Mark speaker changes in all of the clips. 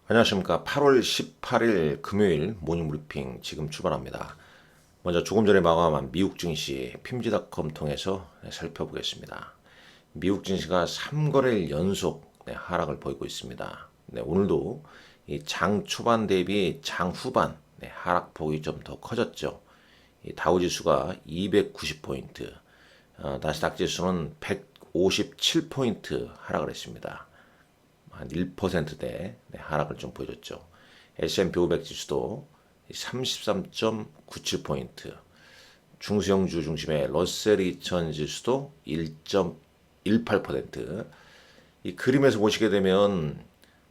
Speaker 1: 안녕하십니까. 8월 18일 금요일 모닝브리핑 지금 출발합니다. 먼저 조금 전에 마감한 미국 증시 PMG닷컴 통해서 살펴보겠습니다. 미국 증시가 3거래일 연속 하락을 보이고 있습니다. 오늘도 이 장 초반 대비 장 후반 하락폭이 좀 더 커졌죠. 이 다우지수가 290포인트, 나스닥 지수는 157포인트 하락을 했습니다. 한 1%대 하락을 좀 보여줬죠. S&P 500 지수도 33.97포인트, 중소형주 중심의 러셀 2000 지수도 1.18%. 이 그림에서 보시게 되면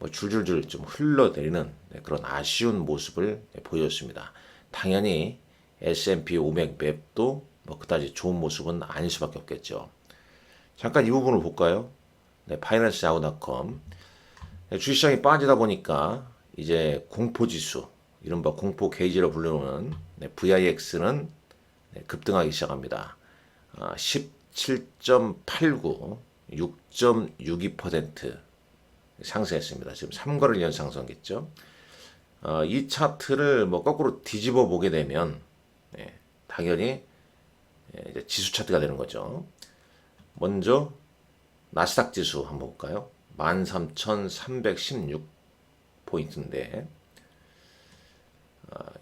Speaker 1: 뭐 줄줄줄 좀 흘러내리는 그런 아쉬운 모습을 보여줬습니다. 당연히 S&P 500 맵도 뭐 그다지 좋은 모습은 아닐 수밖에 없겠죠. 잠깐 이 부분을 볼까요? 파이낸스야후닷컴. 주식시장이 빠지다 보니까 이제 공포지수, 이른바 공포 게이지로 불리는 VIX는 급등하기 시작합니다. 17.89, 6.62% 상승했습니다. 지금 3거래일 연상선겠죠. 이 차트를 뭐 거꾸로 뒤집어 보게 되면 당연히 이제 지수 차트가 되는 거죠. 먼저 나스닥 지수 한번 볼까요? 13,316포인트인데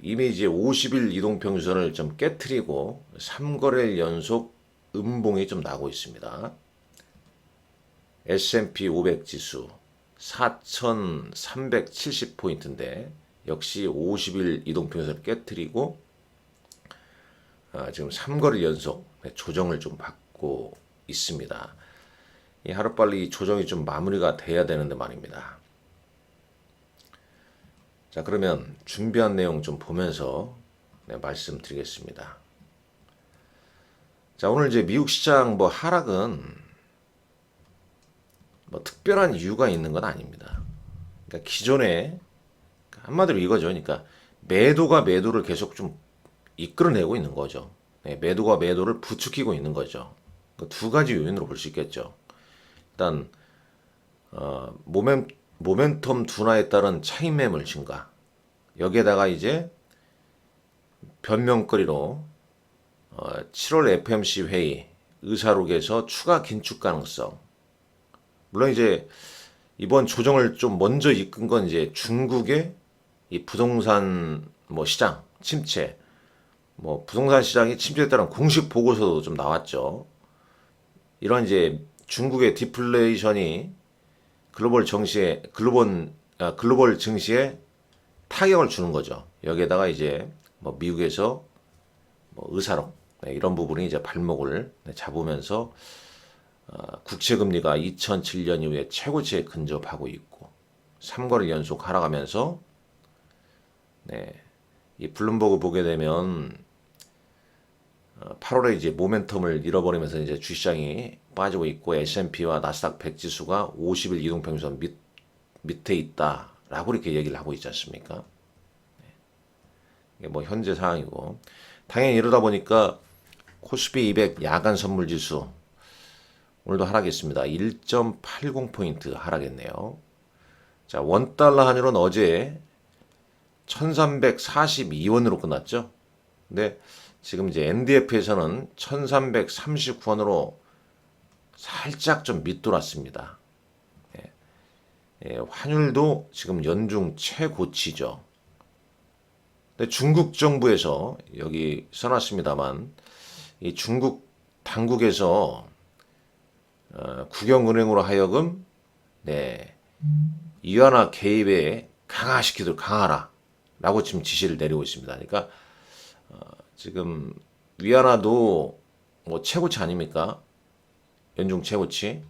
Speaker 1: 이미 이제 50일 이동평균선을 좀 깨트리고 3거래일 연속 음봉이 좀 나고 있습니다. S&P 500 지수 4,370포인트인데 역시 50일 이동평균선을 깨트리고 지금 3거래일 연속 조정을 좀 받고 있습니다. 이 하루빨리 조정이 좀 마무리가 돼야 되는데 말입니다. 자, 그러면 준비한 내용 좀 보면서 말씀드리겠습니다. 자, 오늘 이제 미국 시장 뭐 하락은 뭐 특별한 이유가 있는 건 아닙니다. 그러니까 기존에 한마디로 이거죠. 그러니까 매도가 매도를 계속 좀 이끌어내고 있는 거죠. 매도가 매도를 부추기고 있는 거죠. 두 가지 요인으로 볼 수 있겠죠. 일단 모멘텀 둔화에 따른 차익 매물 증가, 여기에다가 이제 변명거리로 7월 FMC 회의 의사록에서 추가 긴축 가능성. 물론 이제 이번 조정을 좀 먼저 이끈 건 이제 중국의 이 부동산 뭐 시장 침체, 뭐 부동산 시장이 침체했다는 공식 보고서도 좀 나왔죠. 이런 이제 중국의 디플레이션이 글로벌 증시에 타격을 주는 거죠. 여기에다가 이제 뭐 미국에서 뭐 의사록 이런 부분이 이제 발목을 잡으면서 국채 금리가 2007년 이후에 최고치에 근접하고 있고 3거래일 연속 하락하면서 이 블룸버그 보게 되면 8월에 이제 모멘텀을 잃어버리면서 이제 주시장이 빠지고 있고 S&P와 나스닥 100 지수가 50일 이동평균선 밑에 있다라고 이렇게 얘기를 하고 있지 않습니까? 이게 뭐 현재 상황이고 당연히 이러다 보니까 코스피 200 야간 선물 지수 오늘도 하락했습니다. 1.80포인트 하락했네요. 자, 원달러 환율은 어제 1342원으로 끝났죠. 근데 지금 이제 NDF에서는 1339원으로 살짝 좀 밑돌았습니다. 환율도 지금 연중 최고치죠. 근데 중국 정부에서 여기 써놨습니다만 이 중국 당국에서 국영은행으로 하여금 위안화 개입에 강화라고 지금 지시를 내리고 있습니다. 그러니까 지금 위안화도 뭐 최고치 아닙니까? 연중 최고치.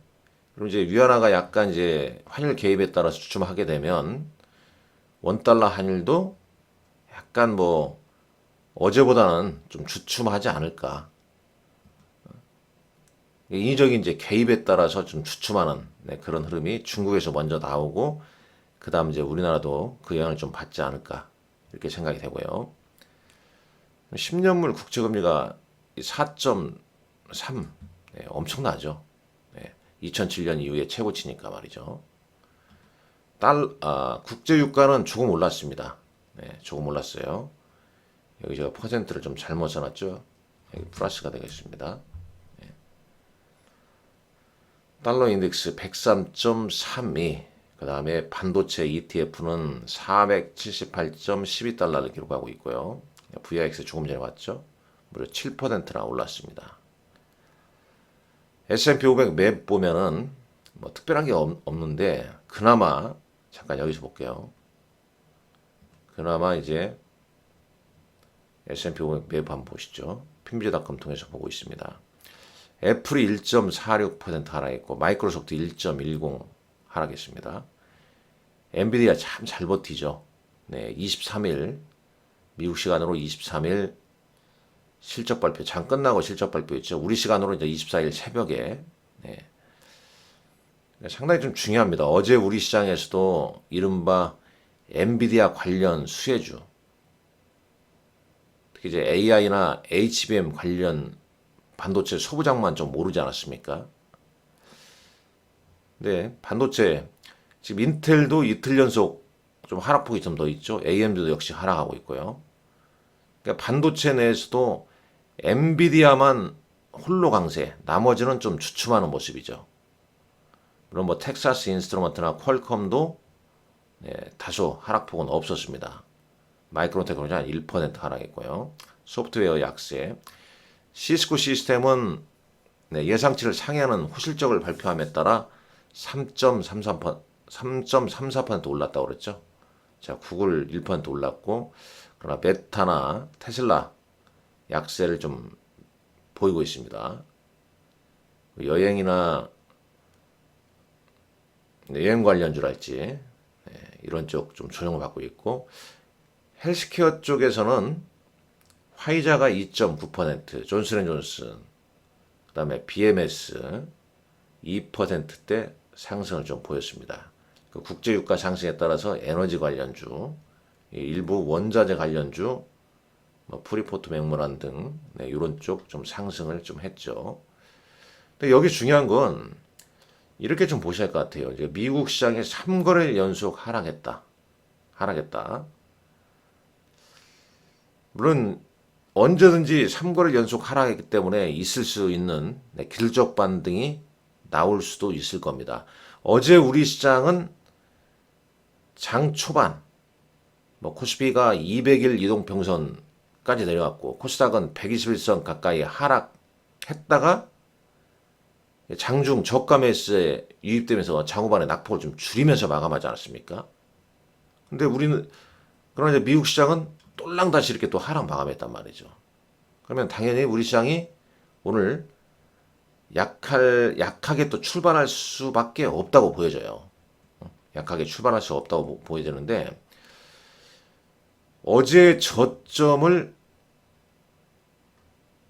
Speaker 1: 그럼 이제 위안화가 약간 이제 환율 개입에 따라서 주춤하게 되면 원달러 환율도 약간 뭐 어제보다는 좀 주춤하지 않을까. 인위적인 이제 개입에 따라서 좀 주춤하는 그런 흐름이 중국에서 먼저 나오고 그다음 이제 우리나라도 그 영향을 좀 받지 않을까 이렇게 생각이 되고요. 10년물 국채금리가 4.3 엄청나죠. 2007년 이후에 최고치니까 말이죠. 국제 유가는 조금 올랐습니다. 네, 조금 올랐어요. 여기 제가 퍼센트를 좀 잘못 써놨죠. 여기 플러스가 되겠습니다. 달러 인덱스 103.32, 그 다음에 반도체 ETF는 478.12달러를 기록하고 있고요. VIX 조금 전에 봤죠? 무려 7%나 올랐습니다. S&P 500 맵 보면은 뭐 특별한 게 없는데, 그나마 잠깐 여기서 볼게요. 그나마 이제 S&P 500 맵 한번 보시죠. 핀비즈닷컴 통해서 보고 있습니다. 애플이 1.46% 하락했고 마이크로소프트 1.10 하락했습니다. 엔비디아 참 잘 버티죠. 네, 23일 미국 시간으로 23일 실적 발표, 장 끝나고 실적 발표했죠. 우리 시간으로 이제 24일 새벽에. 네. 상당히 좀 중요합니다. 어제 우리 시장에서도 이른바 엔비디아 관련 수혜주, 특히 이제 AI나 HBM 관련 반도체 소부장만 좀 오르지 않았습니까? 네, 반도체 지금 인텔도 이틀 연속 좀 하락폭이 좀 더 있죠. AMD도 역시 하락하고 있고요. 그러니까 반도체 내에서도 엔비디아만 홀로 강세, 나머지는 좀 주춤하는 모습이죠. 물론 뭐 텍사스 인스트루먼트나 퀄컴도 네, 다소 하락폭은 없었습니다. 마이크론 테크놀로지 한 1% 하락했고요. 소프트웨어 약세. 시스코 시스템은 네, 예상치를 상회하는 호실적을 발표함에 따라 3.34% 올랐다고 그랬죠. 자, 구글 1% 올랐고, 그러나 메타나 테슬라 약세를 좀 보이고 있습니다. 여행이나 여행 관련주랄지 네, 이런 쪽 좀 조정을 받고 있고, 헬스케어 쪽에서는 화이자가 2.9%, 존슨앤존슨, 그 다음에 BMS 2%대 상승을 좀 보였습니다. 그 국제유가 상승에 따라서 에너지 관련주, 일부 원자재 관련주, 뭐 프리포트 맥모란 등 네, 이런 쪽 좀 상승을 좀 했죠. 근데 여기 중요한 건 이렇게 좀 보셔야 할 것 같아요. 이제 미국 시장이 3거래일 연속 하락했다. 물론 언제든지 3거래일 연속 하락했기 때문에 있을 수 있는 네, 길적 반등이 나올 수도 있을 겁니다. 어제 우리 시장은 장 초반 뭐 코스피가 200일 이동평선까지 내려갔고 코스닥은 121선 가까이 하락했다가 장중 저가 매수에 유입되면서 장후반에 낙폭을 좀 줄이면서 마감하지 않았습니까? 근데 그러나 이제 미국 시장은 똘랑 다시 이렇게 또 하락 마감했단 말이죠. 그러면 당연히 우리 시장이 오늘 약하게 또 출발할 수밖에 없다고 보여져요. 약하게 출발할 수 없다고 보여지는데, 어제 저점을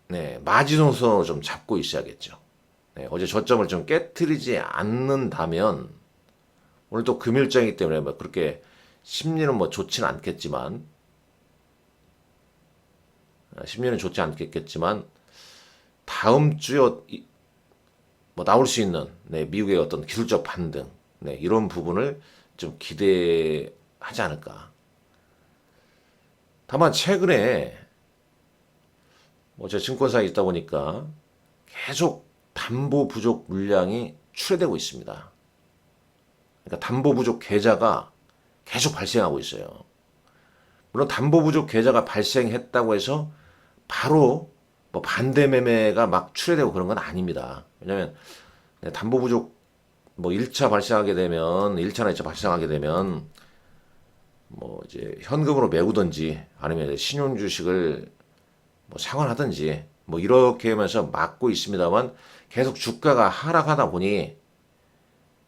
Speaker 1: 네, 마지노선으로 좀 잡고 있어야겠죠. 네, 어제 저점을 좀 깨트리지 않는다면, 오늘 또 금일장이기 때문에 뭐 그렇게 심리는 뭐 좋지는 않겠지만, 다음 주에 뭐 나올 수 있는 네, 미국의 어떤 기술적 반등, 네, 이런 부분을 좀 기대하지 않을까. 다만 최근에 뭐 제가 증권사에 있다 보니까 계속 담보 부족 물량이 출회되고 있습니다. 그러니까 담보 부족 계좌가 계속 발생하고 있어요. 물론 담보 부족 계좌가 발생했다고 해서 바로 뭐 반대 매매가 막 출회되고 그런 건 아닙니다. 왜냐하면 담보 부족 뭐 1차 발생하게 되면 1차나 2차 발생하게 되면 뭐 이제 현금으로 메우든지 아니면 신용 주식을 뭐 상환하든지 뭐 이렇게 하면서 막고 있습니다만, 계속 주가가 하락하다 보니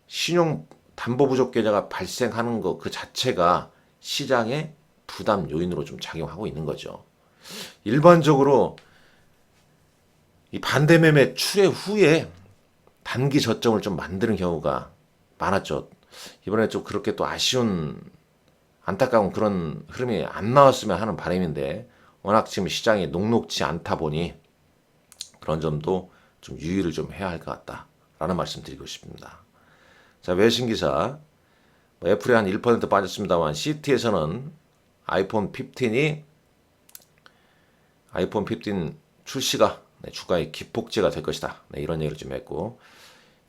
Speaker 1: 신용 담보 부족 계좌가 발생하는 것 그 자체가 시장의 부담 요인으로 좀 작용하고 있는 거죠. 일반적으로 이 반대 매매 출회 후에 단기 저점을 좀 만드는 경우가 많았죠. 이번에 좀 그렇게 또 아쉬운 안타까운 그런 흐름이 안 나왔으면 하는 바람인데, 워낙 지금 시장이 녹록지 않다 보니 그런 점도 좀 유의를 좀 해야 할 것 같다라는 말씀 드리고 싶습니다. 자, 외신 기사 애플이 한 1% 빠졌습니다만 CT에서는 아이폰 15이 아이폰 15 출시가 주가의 기폭제가 될 것이다. 이런 얘기를 좀 했고,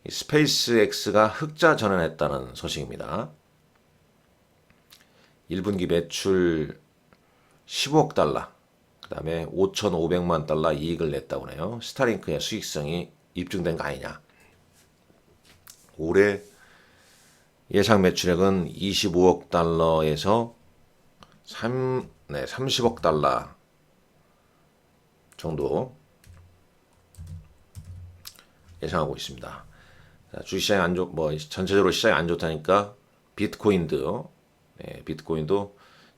Speaker 1: 스페이스X가 흑자 전환했다는 소식입니다. 1분기 매출 15억 달러, 그 다음에 5,500만 달러 이익을 냈다고 하네요. 스타링크의 수익성이 입증된 거 아니냐. 올해 예상 매출액은 25억 달러에서 30억 달러 정도 예상하고 있습니다. 주식시장이 안 좋, 전체적으로 시장이 안 좋다니까 비트코인도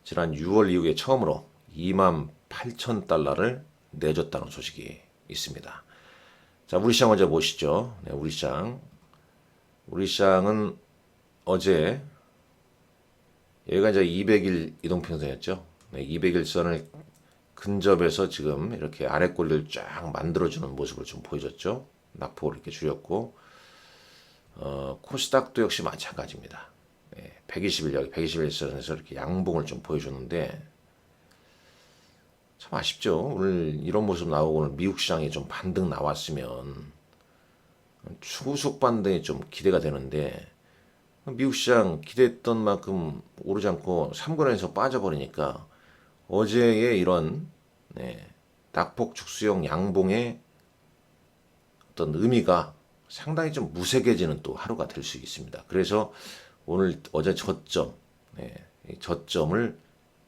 Speaker 1: 지난 6월 이후에 처음으로 28,000달러를 내줬다는 소식이 있습니다. 자, 우리 시장 먼저 보시죠. 우리 시장은 어제 여기가 이제 200일 이동평선이었죠. 200일선을 근접해서 지금 이렇게 아래 꼬리를 쫙 만들어주는 모습을 좀 보여줬죠. 낙폭을 이렇게 줄였고, 코스닥도 역시 마찬가지입니다. 121선에서 이렇게 양봉을 좀 보여줬는데, 참 아쉽죠. 오늘 이런 모습 나오고 오늘 미국 시장이 좀 반등 나왔으면 추석 반등이 좀 기대가 되는데, 미국 시장 기대했던 만큼 오르지 않고 3권에서 빠져버리니까 어제의 이런 낙폭 축소형 양봉의 어떤 의미가 상당히 좀 무색해지는 또 하루가 될 수 있습니다. 그래서 어제 저점을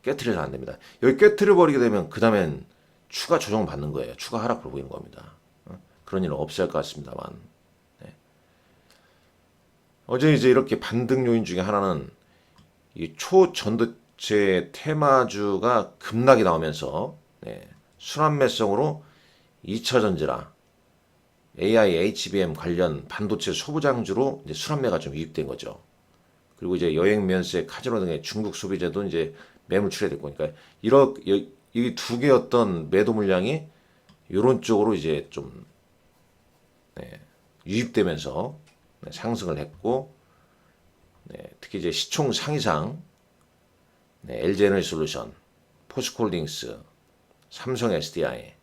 Speaker 1: 깨트려서 안 됩니다. 여기 깨트려 버리게 되면 그 다음엔 추가 조정 받는 거예요. 추가 하락으로 보이는 겁니다. 그런 일은 없어야 할 것 같습니다만. 어제 이제 이렇게 반등 요인 중에 하나는 이 초전도체 테마주가 급락이 나오면서 순환매성으로 2차 전지라 AI, HBM 관련 반도체 소부장주로 이제 순환매가 좀 유입된 거죠. 그리고 이제 여행 면세, 카지노 등의 중국 소비재도 이제 매물 출회될 거니까 이 두 개의 어떤 매도 물량이 이런 쪽으로 이제 좀 유입되면서 상승을 했고, 특히 이제 시총 상위상 LG에너지솔루션, 포스코홀딩스, 삼성 SDI,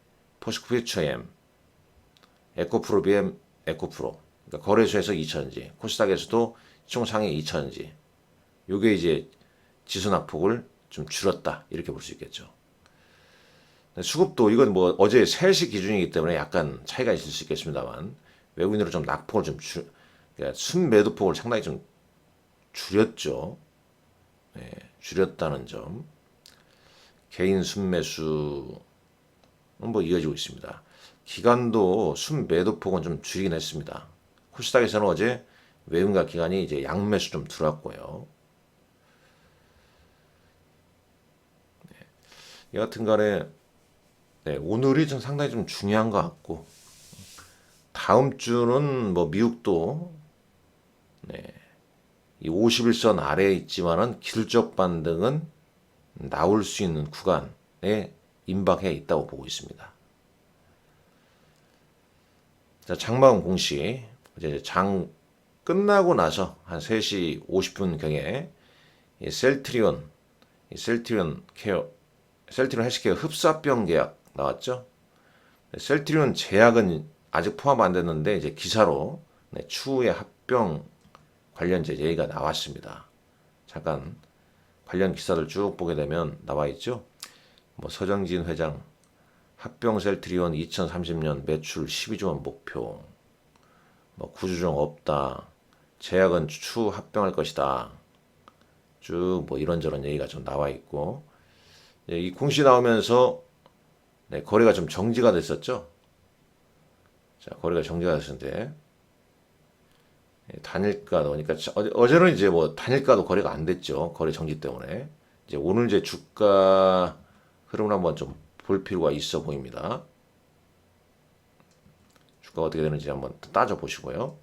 Speaker 1: 포스코퓨처엠, 에코프로 BM, 에코프로, 그러니까 거래소에서 2천지, 코스닥에서도 시총 상위 2천지, 요게 이제 지수 낙폭을 좀 줄였다 이렇게 볼 수 있겠죠. 수급도 이건 어제 3시 기준이기 때문에 약간 차이가 있을 수 있겠습니다만 외국인으로 좀 낙폭을 좀 그러니까 순매도폭을 상당히 좀 줄였죠. 줄였다는 점. 개인 순매수 이어지고 있습니다. 기관도 순매도폭은 좀 줄이긴 했습니다. 코스닥에서는 어제 외국인과 기관이 이제 양매수 좀 들어왔고요. 여하튼간에 오늘이 좀 상당히 좀 중요한 것 같고, 다음 주는 미국도 이 51선 아래에 있지만은 기술적 반등은 나올 수 있는 구간에 임박해 있다고 보고 있습니다. 자, 장마음 공시 이제 장 끝나고 나서 한 3시 50분 경에 셀트리온 헬스케어 흡사병 계약 나왔죠. 셀트리온 제약은 아직 포함 안 됐는데 이제 기사로 추후에 합병 관련 이제 얘기가 나왔습니다. 잠깐 관련 기사들 쭉 보게 되면 나와 있죠. 서정진 회장 합병 셀트리온 2030년 매출 12조 원 목표, 구조조정 없다, 제약은 추후 합병할 것이다. 쭉 이런저런 얘기가 좀 나와 있고, 이 공시 나오면서 거래가 좀 정지가 됐었죠. 자, 거래가 정지가 됐었는데 단일가 나오니까 어제는 이제 단일가도 거래가 안 됐죠. 거래 정지 때문에. 이제 오늘 이제 주가 흐름을 한번 좀 볼 필요가 있어 보입니다. 주가 어떻게 되는지 한번 따져 보시고요.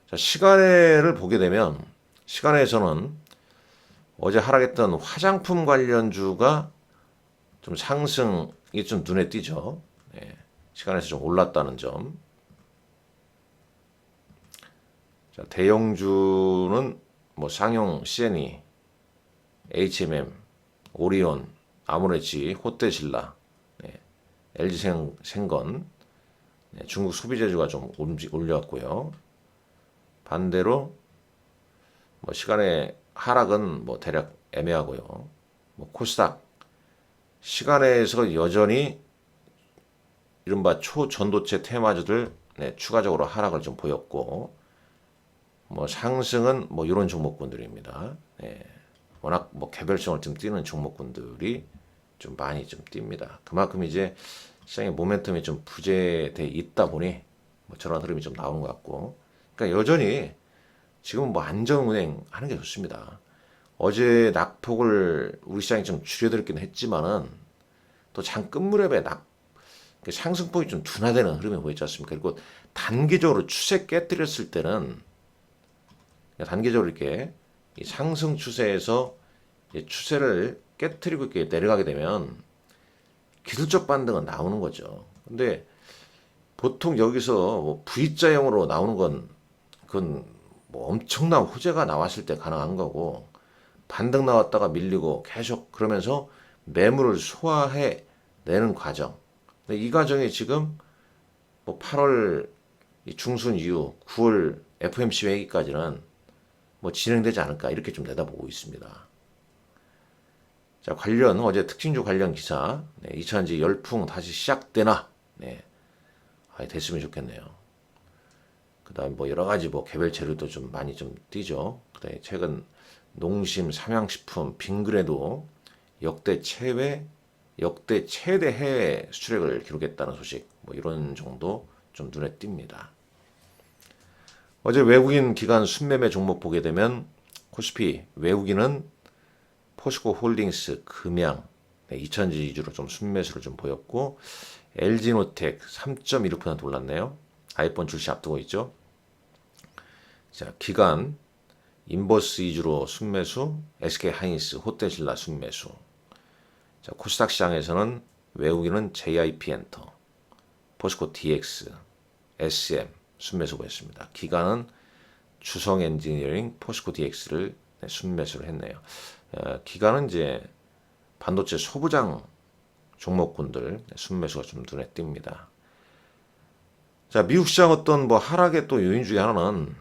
Speaker 1: 자, 시간을 보게 되면 시간에서는 어제 하락했던 화장품 관련주가 좀 상승이 좀 눈에 띄죠. 시간에서 좀 올랐다는 점. 자, 대형주는 뭐 상용 시애니, HMM, 오리온, 아모레지, 호떼신라, LG 생건, 중국 소비재주가 좀 올렸고요. 반대로 뭐 시간의 하락은 뭐 대략 애매하고요. 뭐 코스닥 시간에서 여전히 이른바 초전도체 테마주들 추가적으로 하락을 좀 보였고, 뭐 상승은 뭐 이런 종목군들입니다. 워낙 뭐 개별성을 좀 띄는 종목군들이 좀 많이 좀 뜁니다. 그만큼 이제 시장의 모멘텀이 좀 부재돼 있다 보니 뭐 저런 흐름이 좀 나오는 것 같고, 그러니까 여전히 지금 뭐 안전 운행하는 게 좋습니다. 어제 낙폭을 우리 시장이 좀 줄여들긴 했지만은 또 장 끝무렵에 상승폭이 좀 둔화되는 흐름이 보였지 않습니까? 그리고 단기적으로 추세 깨뜨렸을 때는 단기적으로 이렇게 이 상승 추세에서 추세를 깨뜨리고 이렇게 내려가게 되면 기술적 반등은 나오는 거죠. 근데 보통 여기서 뭐 V자형으로 나오는 건 그건 뭐 엄청난 호재가 나왔을 때 가능한 거고, 반등 나왔다가 밀리고 계속 그러면서 매물을 소화해 내는 과정. 근데 이 과정이 지금 뭐 8월 중순 이후 9월 FOMC 회의까지는 뭐 진행되지 않을까 이렇게 좀 내다보고 있습니다. 자, 관련 어제 특징주 관련 기사, 2차전지 열풍 다시 시작되나? 됐으면 좋겠네요. 그다음 뭐 여러 가지 뭐 개별 재료도 좀 많이 좀 뛰죠. 그다음에 최근 농심, 삼양식품, 빙그레도 역대 최대 해외 수출액을 기록했다는 소식, 뭐 이런 정도 좀 눈에 띕니다. 어제 외국인 기관 순매매 종목 보게 되면 코스피 외국인은 포스코 홀딩스, 금양, 2차전지 위주로 좀 순매수를 좀 보였고, LG노텍 3.16% 올랐네요. 아이폰 출시 앞두고 있죠. 자, 기관 인버스 위주로 순매수, SK하이닉스, 호텔신라 순매수. 자, 코스닥 시장에서는 외국인은 JIP 엔터, 포스코 DX, SM 순매수 보였습니다. 기관은 주성 엔지니어링, 포스코 DX를 순매수를 했네요. 기관은 이제 반도체 소부장 종목군들 순매수가 좀 눈에 띕니다. 자, 미국 시장 어떤 뭐 하락의 또 요인 중에 하나는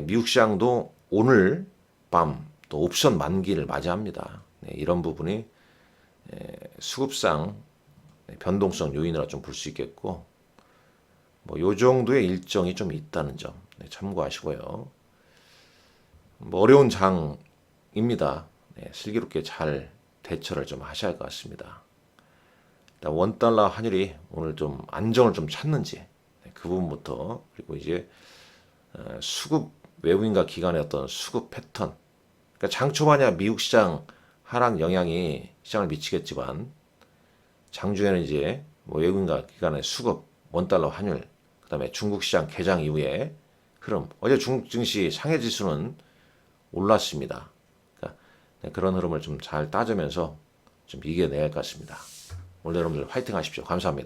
Speaker 1: 미국 시장도 오늘 밤 또 옵션 만기를 맞이합니다. 이런 부분이 수급상 변동성 요인이라 좀 볼 수 있겠고, 뭐 요 정도의 일정이 좀 있다는 점 참고하시고요. 뭐 어려운 장입니다. 슬기롭게 잘 대처를 좀 하셔야 할 것 같습니다. 원달러 환율이 오늘 좀 안정을 좀 찾는지 그 부분부터, 그리고 이제 수급 외국인과 기관의 어떤 수급 패턴, 그러니까 장 초반이야 미국 시장 하락 영향이 시장을 미치겠지만, 장중에는 이제 뭐 외국인과 기관의 수급, 원달러 환율, 그다음에 중국 시장 개장 이후에 흐름. 어제 중국 증시 상해 지수는 올랐습니다. 그러니까 그런 흐름을 좀 잘 따지면서 좀 이겨내야 할 것 같습니다. 오늘 여러분들 화이팅 하십시오. 감사합니다.